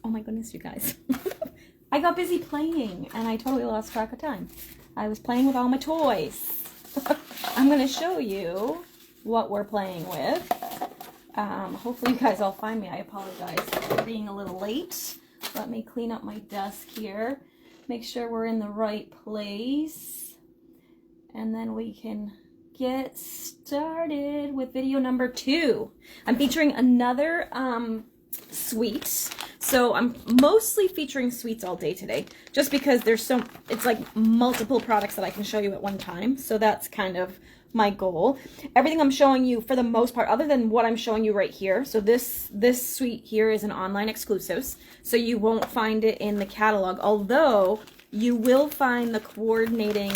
Oh my goodness, you guys. I got busy playing and I totally lost track of time. I was playing with all my toys. I'm going to show you what we're playing with. Hopefully you guys all find me. I apologize for being a little late. Let me clean up my desk here. Make sure we're in the right place. And then we can get started with video number 2. I'm featuring another sweet. So I'm mostly featuring sweets all day today, just because it's like multiple products that I can show you at one time. So that's kind of my goal. Everything I'm showing you, for the most part, other than what I'm showing you right here. So this sweet here is an online exclusive, so you won't find it in the catalog, although you will find the coordinating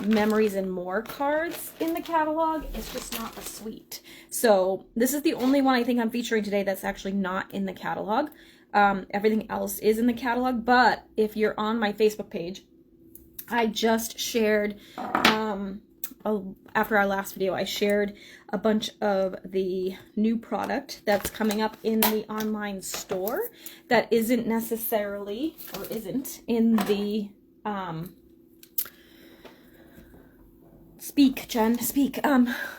Memories and More cards in the catalog. It's just not a sweet. So this is the only one I think I'm featuring today that's actually not in the catalog. Everything else is in the catalog, but if you're on my Facebook page, I just shared, after our last video, I shared a bunch of the new product that's coming up in the online store that isn't necessarily, or isn't in the,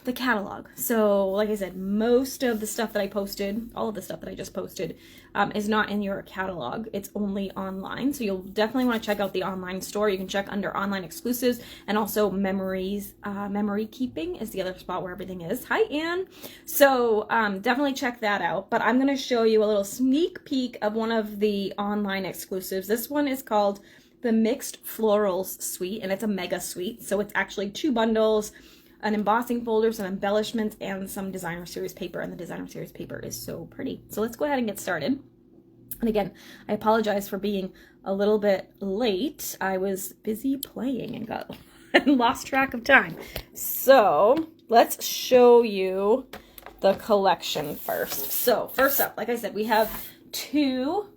the catalog. So like I said, most of the stuff that I posted, all of the stuff that I just posted, is not in your catalog. It's only online. So you'll definitely want to check out the online store. You can check under online exclusives, and also memories, memory keeping is the other spot where everything is. Hi, Anne. So definitely check that out. But I'm going to show you a little sneak peek of one of the online exclusives. This one is called the Mixed Florals Suite, and it's a mega suite. So it's actually 2 bundles, an embossing folder, some embellishments, and some designer series paper. And the designer series paper is so pretty. So let's go ahead and get started. And again, I apologize for being a little bit late. I was busy playing and got and lost track of time. So let's show you the collection first. So first up, like I said, we have 2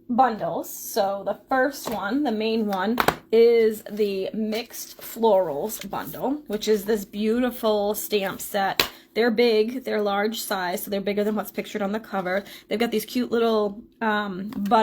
bundles. So the first one, the main one, is the Mixed Florals bundle, which is this beautiful stamp set. They're big, they're large size, so they're bigger than what's pictured on the cover. They've got these cute little ladybugs,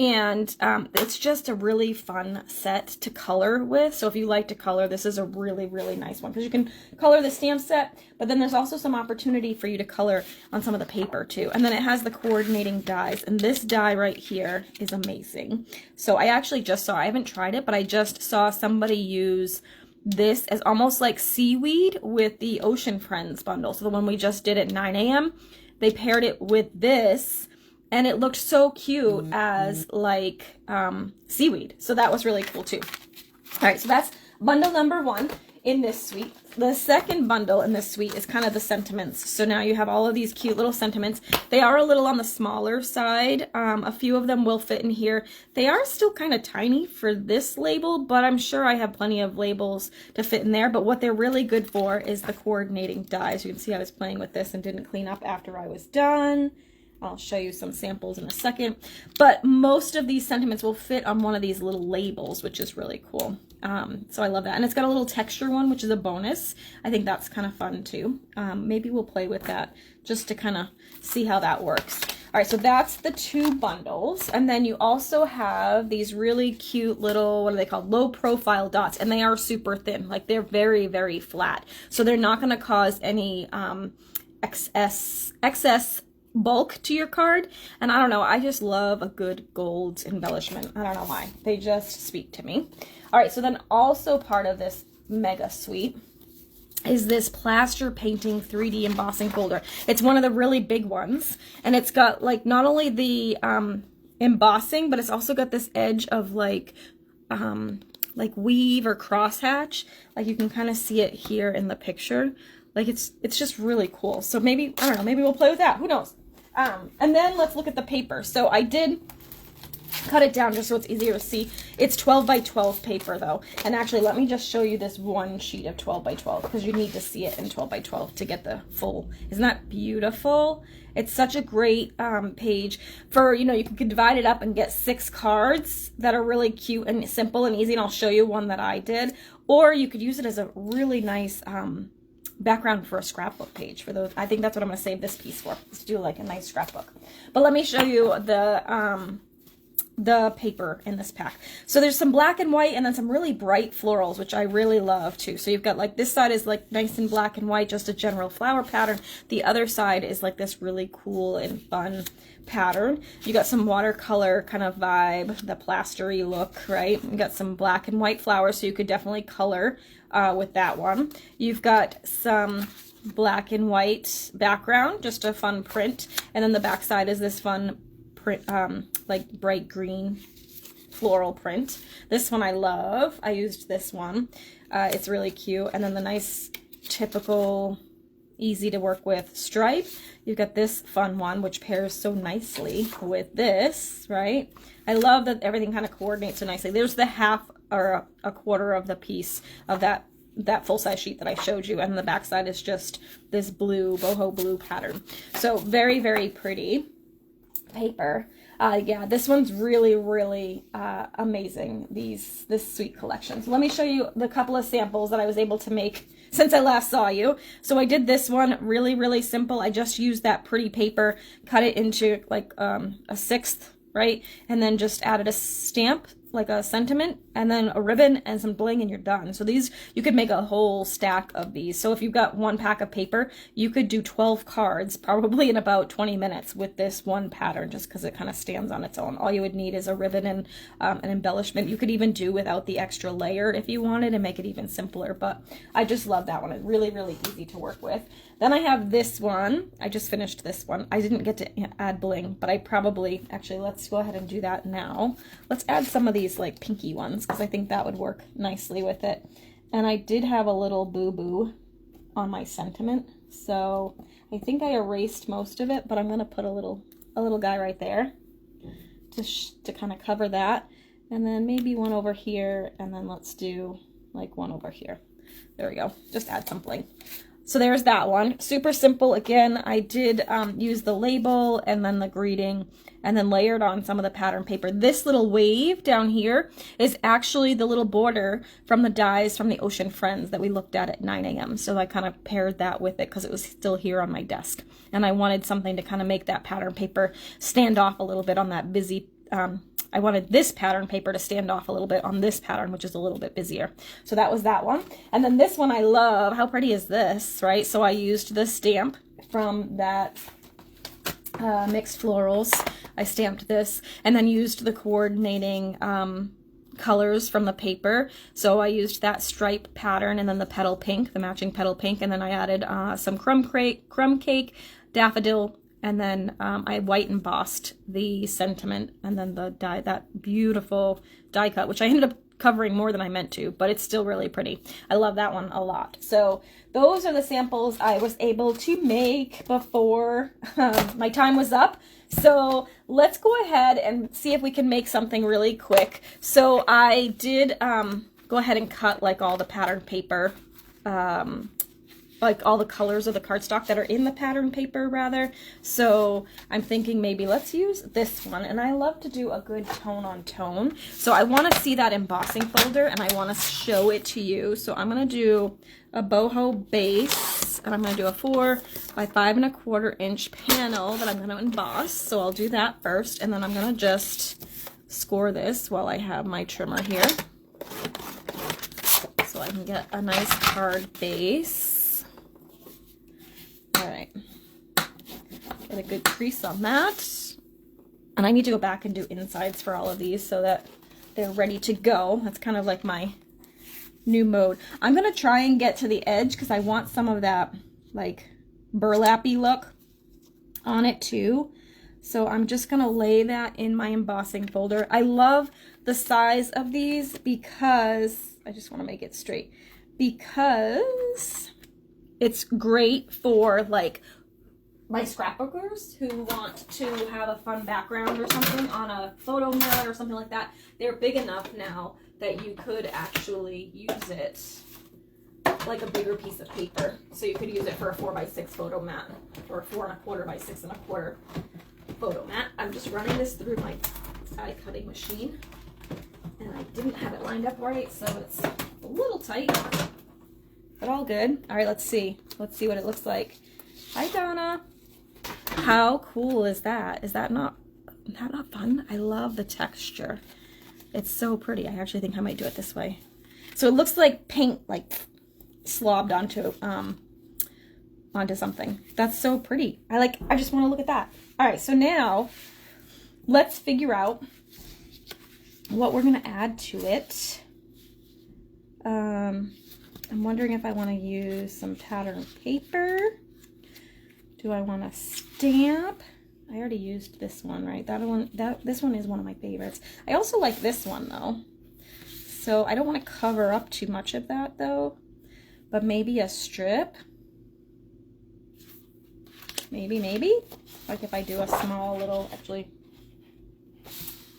and it's just a really fun set to color with. So if you like to color, this is a really, really nice one, because you can color the stamp set, but then there's also some opportunity for you to color on some of the paper too. And then it has the coordinating dies, and this die right here is amazing. So I actually just saw, I haven't tried it, but I just saw somebody use this as almost like seaweed with the Ocean Friends bundle. So the one we just did at 9 a.m., they paired it with this, and it looked so cute as like seaweed. So that was really cool too. All right, so that's bundle number 1 in this suite. The second bundle in this suite is kind of the sentiments. So now you have all of these cute little sentiments. They are a little on the smaller side. A few of them will fit in here. They are still kind of tiny for this label, but I'm sure I have plenty of labels to fit in there. But what they're really good for is the coordinating dies. You can see I was playing with this and didn't clean up after I was done. I'll show you some samples in a second, but most of these sentiments will fit on one of these little labels, which is really cool. So I love that. And it's got a little texture one, which is a bonus. I think that's kind of fun too. Maybe we'll play with that just to kind of see how that works. All right, so that's the 2 bundles. And then you also have these really cute little, what are they called? Low profile dots. And they are super thin. Like, they're very, very flat. So they're not going to cause any excess bulk to your card. And I don't know, I just love a good gold embellishment. I don't know why, they just speak to me. All right, so then also part of this mega suite is this plaster painting 3D embossing folder. It's one of the really big ones, and it's got like not only the embossing, but it's also got this edge of like weave or crosshatch. Like, you can kind of see it here in the picture. Like, it's just really cool. So maybe, I don't know, maybe we'll play with that. Who knows? And then let's look at the paper. So I did cut it down just so it's easier to see. It's 12 by 12 paper though. And actually, let me just show you this one sheet of 12 by 12 because you need to see it in 12 by 12 to get the full. Isn't that beautiful? It's such a great page for, you know, you can divide it up and get 6 cards that are really cute and simple and easy. And I'll show you one that I did. Or you could use it as a really nice background for a scrapbook page for those. I think that's what I'm going to save this piece for, is to do like a nice scrapbook. But let me show you the paper in this pack. So there's some black and white and then some really bright florals, which I really love too. So you've got like this side is like nice and black and white, just a general flower pattern. The other side is like this really cool and fun pattern. You got some watercolor kind of vibe, the plastery look, right? You got some black and white flowers, so you could definitely color with that one. You've got some black and white background, just a fun print, and then the back side is this fun print, like bright green floral print. This one I love. I used this one. It's really cute. And then the nice typical easy to work with stripe. You've got this fun one which pairs so nicely with this, right? I love that everything kind of coordinates so nicely. There's the half or a quarter of the piece of that full-size sheet that I showed you, and the back side is just this blue boho blue pattern. So very, very pretty paper. Yeah, this one's really, really amazing, this sweet collection. So let me show you the couple of samples that I was able to make since I last saw you. So I did this one really, really simple. I just used that pretty paper, cut it into like a 1/6, right? And then just added a stamp, like a sentiment, and then a ribbon and some bling, and you're done. So these, you could make a whole stack of these. So if you've got one pack of paper, you could do 12 cards probably in about 20 minutes with this one pattern, just because it kind of stands on its own. All you would need is a ribbon and an embellishment. You could even do without the extra layer if you wanted and make it even simpler, but I just love that one. It's really, really easy to work with. Then I have this one. I just finished this one. I didn't get to add bling, but I probably, actually, let's go ahead and do that now. Let's add some of these like pinky ones, because I think that would work nicely with it. And I did have a little boo-boo on my sentiment, so I think I erased most of it, but I'm going to put a little guy right there to kind of cover that. And then maybe one over here, and then let's do like one over here. There we go. Just add some bling. So there's that one. Super simple. Again, I did use the label and then the greeting and then layered on some of the pattern paper. This little wave down here is actually the little border from the dies from the Ocean Friends that we looked at 9 a.m. So I kind of paired that with it because it was still here on my desk. And I wanted something to kind of make that pattern paper stand off a little bit on that busy I wanted this pattern paper to stand off a little bit on this pattern, which is a little bit busier. So that was that one. And then this one I love. How pretty is this, right? So I used the stamp from that Mixed Florals. I stamped this and then used the coordinating colors from the paper. So I used that stripe pattern and then the petal pink, the matching petal pink. And then I added some crumb cake, daffodil, and then I white embossed the sentiment and then the die, that beautiful die cut, which I ended up covering more than I meant to, but it's still really pretty. I love that one a lot. So those are the samples I was able to make before my time was up. So let's go ahead and see if we can make something really quick. So I did go ahead and cut like all the pattern paper, like all the colors of the cardstock that are in the pattern paper rather. So I'm thinking maybe let's use this one, and I love to do a good tone on tone. So I want to see that embossing folder and I want to show it to you. So I'm going to do a boho base and I'm going to do a 4 by 5 1/4 inch panel that I'm going to emboss. So I'll do that first, and then I'm going to just score this while I have my trimmer here so I can get a nice hard base. All right, get a good crease on that. And I need to go back and do insides for all of these so that they're ready to go. That's kind of like my new mode. I'm going to try and get to the edge because I want some of that like burlappy look on it too. So I'm just going to lay that in my embossing folder. I love the size of these because I just want to make it straight, because it's great for like my scrapbookers who want to have a fun background or something on a photo mat or something like that. They're big enough now that you could actually use it like a bigger piece of paper. So you could use it for a 4 by 6 photo mat or a 4 1/4 by 6 1/4 photo mat. I'm just running this through my die cutting machine and I didn't have it lined up right, so it's a little tight. but all good. All right, let's see. Let's see what it looks like. Hi, Donna. How cool is that? Is that not fun? I love the texture. It's so pretty. I actually think I might do it this way. So it looks like paint, like slobbed onto something. That's so pretty. I just want to look at that. All right, so now let's figure out what we're going to add to it. I'm wondering if I want to use some pattern paper. Do I want to stamp? I already used this one, right? This one is one of my favorites. I also like this one though. So I don't want to cover up too much of that though, but maybe a strip. Maybe. Like if I do a small little, actually,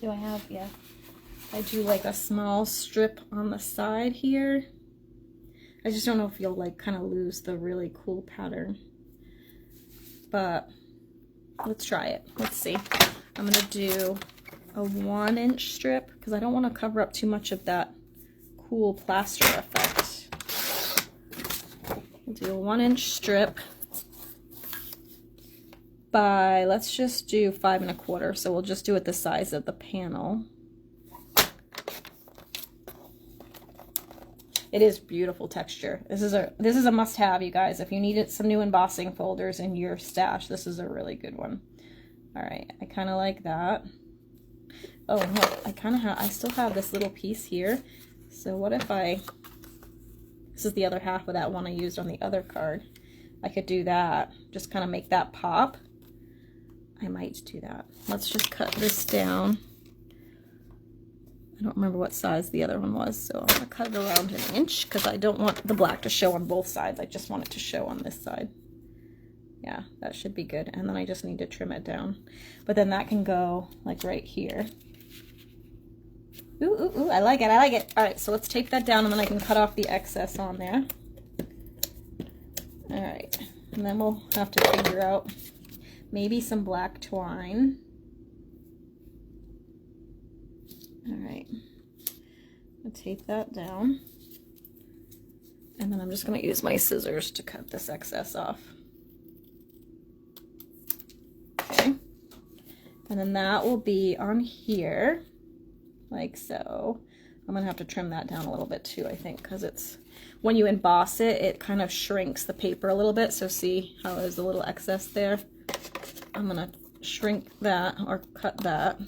do I have, yeah. I do like a small strip on the side here. I just don't know if you'll like kind of lose the really cool pattern. But let's try it. Let's see. I'm gonna do a 1-inch strip because I don't want to cover up too much of that cool plaster effect. We'll do a 1-inch strip by, let's just do 5 1/4. So we'll just do it the size of the panel. It is beautiful texture. This is a must-have, you guys. If you needed some new embossing folders in your stash, this is a really good one. All right, I kind of like that. Oh, look, I still have this little piece here. So what if this is the other half of that one I used on the other card. I could do that, just kind of make that pop. I might do that. Let's just cut this down. I don't remember what size the other one was, so I'm going to cut it around 1 inch because I don't want the black to show on both sides. I just want it to show on this side. Yeah, that should be good. And then I just need to trim it down. But then that can go like right here. Ooh, I like it, I like it. All right, so let's tape that down and then I can cut off the excess on there. All right, and then we'll have to figure out maybe some black twine. All right, I'll tape that down. And then I'm just gonna use my scissors to cut this excess off. Okay, and then that will be on here, like so. I'm gonna have to trim that down a little bit too, I think, because it's, when you emboss it, it kind of shrinks the paper a little bit. So see how there's a little excess there? I'm gonna shrink that or cut that.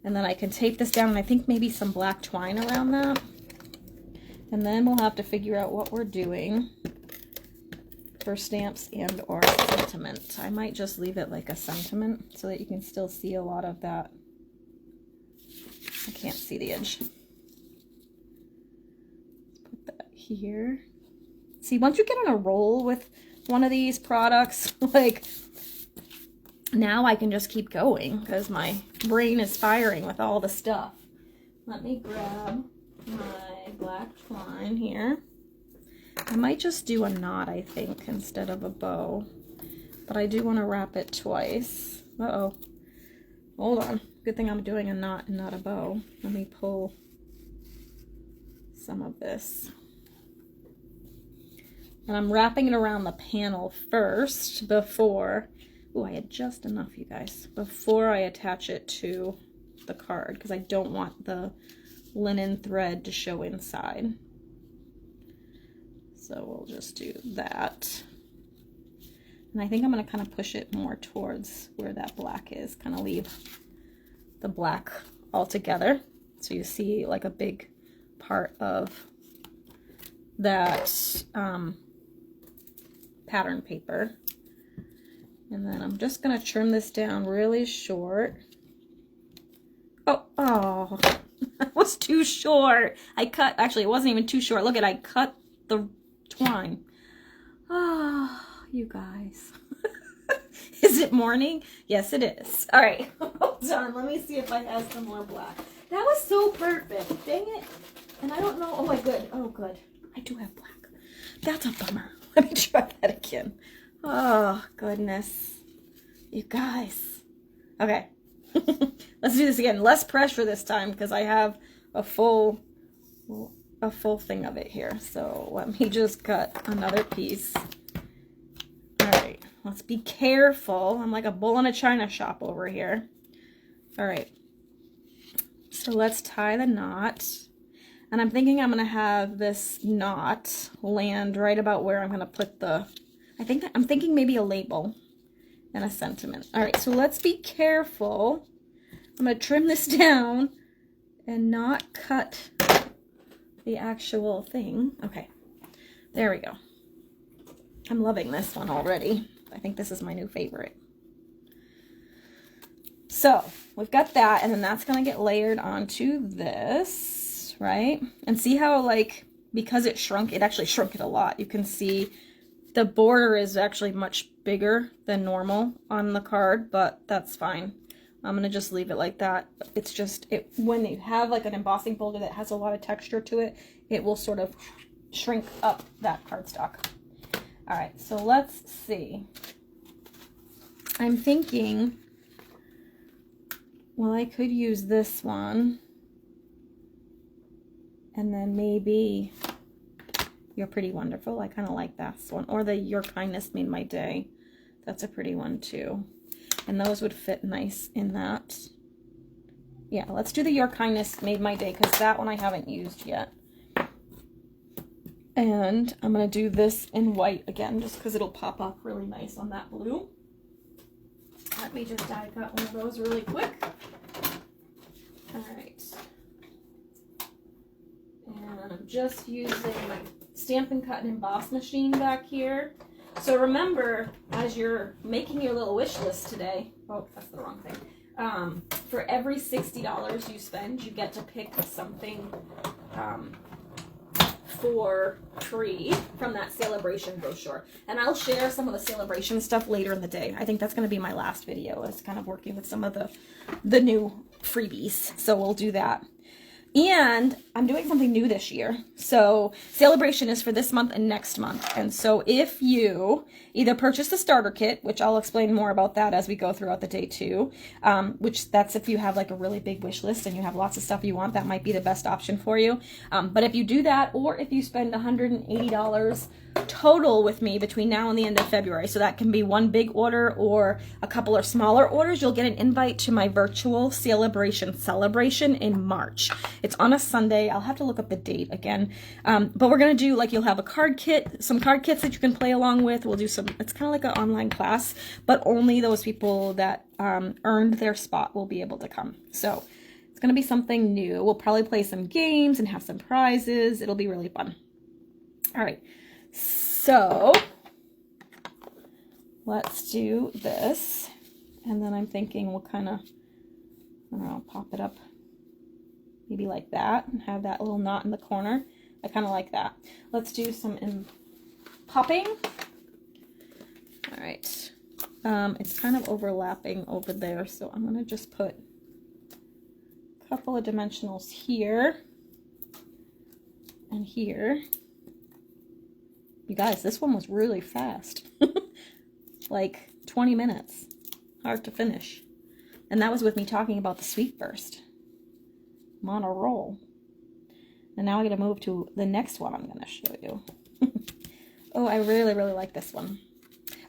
And then I can tape this down and I think maybe some black twine around that. And then we'll have to figure out what we're doing for stamps and or sentiment. I might just leave it like a sentiment so that you can still see a lot of that. I can't see the edge. Let's put that here. See, once you get on a roll with one of these products, like, now I can just keep going because my brain is firing with all the stuff. Let me grab my black twine here. I might just do a knot, I think, instead of a bow. But I do want to wrap it twice. Uh-oh. Hold on. Good thing I'm doing a knot and not a bow. Let me pull some of this. And I'm wrapping it around the panel first before... Oh, I had just enough, you guys, before I attach it to the card because I don't want the linen thread to show inside. So we'll just do that. And I think I'm going to kind of push it more towards where that black is, kind of leave the black all together. So you see like a big part of that pattern paper. And then I'm just going to trim this down really short. Oh, that was too short. Actually, it wasn't even too short. Look I cut the twine. Oh, you guys. Is it morning? Yes, it is. All right, hold on. Let me see if I have some more black. That was so perfect. Dang it. And I don't know. Oh, my good. Oh, good. I do have black. That's a bummer. Let me try that again. Oh, goodness. You guys. Okay. Let's do this again. Less pressure this time because I have a full... Well, a full thing of it here. So let me just cut another piece. All right, let's be careful. I'm like a bull in a china shop over here. All right, so let's tie the knot. And I'm thinking I'm going to have this knot land right about where I'm going to put the, I'm thinking maybe a label and a sentiment. All right, so let's be careful. I'm going to trim this down and not cut the actual thing. Okay, there we go. I'm loving this one already. I think this is my new favorite. So we've got that, and then that's going to get layered onto this, right? And see how, like, because it shrunk, it actually shrunk it a lot. You can see the border is actually much bigger than normal on the card, but that's fine. I'm going to just leave it like that. It's just, when you have like an embossing folder that has a lot of texture to it, it will sort of shrink up that cardstock. All right, so let's see. I'm thinking, well, I could use this one. And then maybe You're Pretty Wonderful. I kind of like that one. Or the Your Kindness Made My Day. That's a pretty one too. And those would fit nice in that. Yeah, let's do the Your Kindness Made My Day, because that one I haven't used yet. And I'm going to do this in white again, just because it'll pop up really nice on that blue. Let me just die cut one of those really quick. All right. And I'm just using my Stampin' Cut and Emboss machine back here. So remember, as you're making your little wish list today, oh, that's the wrong thing. For every $60 you spend, you get to pick something for free from that celebration brochure. And I'll share some of the celebration stuff later in the day. I think that's going to be my last video, is kind of working with some of the new freebies. So we'll do that. And I'm doing something new this year. So celebration is for this month and next month. And so if you either purchase the starter kit, which I'll explain more about that as we go throughout the day too, which that's if you have like a really big wish list and you have lots of stuff you want, that might be the best option for you. But if you do that, or if you spend $180 total with me between now and the end of February, so that can be one big order or a couple of smaller orders, you'll get an invite to my virtual celebration in March. It's on a Sunday. I'll have to look up the date again. But we're going to do, like, you'll have a card kit, some card kits that you can play along with. We'll do some, it's kind of like an online class, but only those people that earned their spot will be able to come. So it's going to be something new. We'll probably play some games and have some prizes. It'll be really fun. All right. So let's do this. And then I'm thinking we'll kind of, I don't know, pop it up maybe like that and have that little knot in the corner. I kind of like that. Let's do some popping. All right. It's kind of overlapping over there, so I'm going to just put a couple of dimensionals here and here. You guys, this one was really fast. Like 20 minutes. Hard to finish. And that was with me talking about the Sweet Burst. I'm on a roll. And now I gotta move to the next one I'm gonna show you. Oh, I really, really like this one.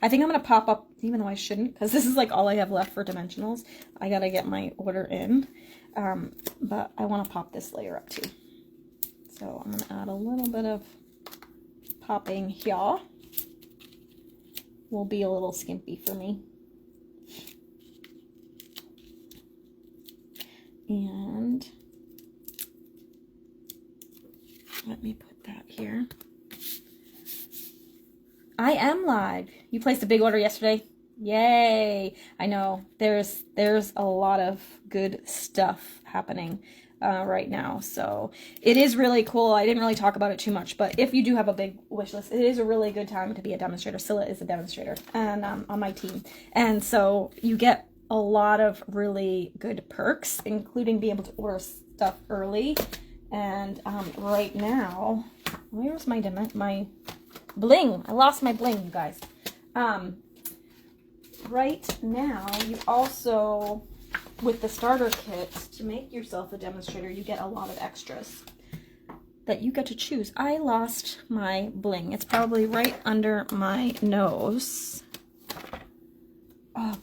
I think I'm gonna pop up, even though I shouldn't, because this is like all I have left for dimensionals. I gotta get my order in. But I want to pop this layer up too. So I'm gonna add a little bit of popping here. Will be a little skimpy for me. And let me put that here. I am live. You placed a big order yesterday. Yay! I know there's a lot of good stuff happening right now, so it is really cool. I didn't really talk about it too much, but if you do have a big wish list, it is a really good time to be a demonstrator. Scylla is a demonstrator and on my team, and so you get a lot of really good perks, including being able to order stuff early. And right now, where's my bling? I lost my bling, you guys. Right now, you also, with the starter kit, to make yourself a demonstrator, you get a lot of extras. that you get to choose. I lost my bling. It's probably right under my nose. Oh,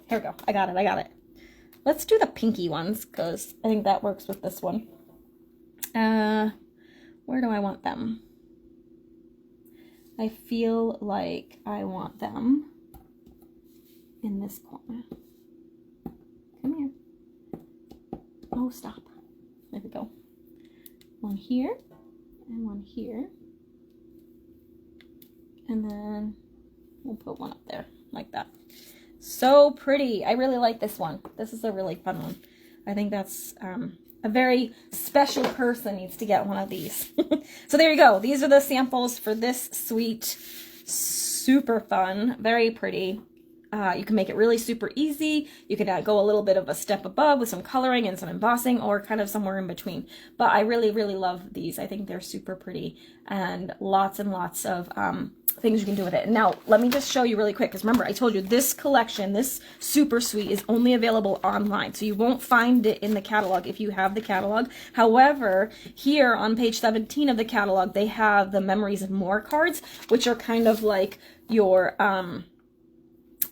here we go. I got it. Let's do the pinky ones, because I think that works with this one. Where do I want them? I feel like I want them in this corner. Come here. Oh, stop. There we go. One here and one here. And then we'll put one up there like that. So pretty. I really like this one. This is a really fun one. I think that's a very special person needs to get one of these. So there you go. These are the samples for this suite. Super fun. Very pretty. You can make it really super easy. You can go a little bit of a step above with some coloring and some embossing, or kind of somewhere in between. But I really, really love these. I think they're super pretty, and lots of things you can do with it. Now, let me just show you really quick, because remember, I told you this collection, this super suite, is only available online. So you won't find it in the catalog if you have the catalog. However, here on page 17 of the catalog, they have the Memories and More cards, which are kind of like your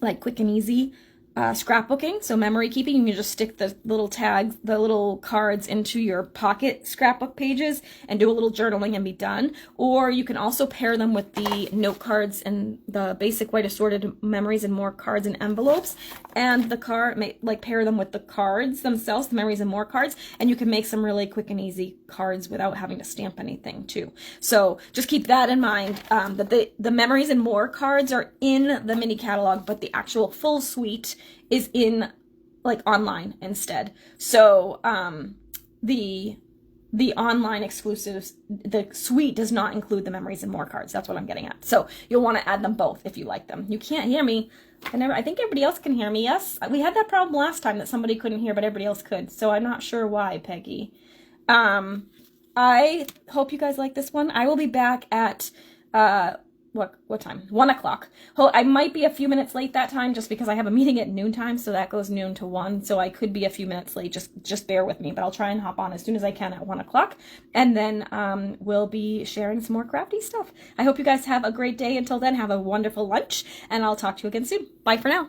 like quick and easy scrapbooking, so memory keeping. You can just stick the little tags, the little cards into your pocket scrapbook pages and do a little journaling and be done. Or you can also pair them with the note cards and the basic white assorted Memories and More cards and envelopes, and the pair them with the cards themselves, the Memories and More cards, and you can make some really quick and easy cards without having to stamp anything too. So just keep that in mind, that the Memories and More cards are in the mini catalog, but the actual full suite is in like online instead. So the online exclusives, the suite does not include the Memories and More cards. That's what I'm getting at. So you'll want to add them both if you like them. You can't hear me. I think everybody else can hear me. Yes, we had that problem last time that somebody couldn't hear, but everybody else could. So I'm not sure why, Peggy. I hope you guys like this one. I will be back at what time? 1 o'clock. Well, I might be a few minutes late that time, just because I have a meeting at noontime, so that goes noon to 1, so I could be a few minutes late. Just bear with me, but I'll try and hop on as soon as I can at 1 o'clock, and then we'll be sharing some more crafty stuff. I hope you guys have a great day. Until then, have a wonderful lunch, and I'll talk to you again soon. Bye for now.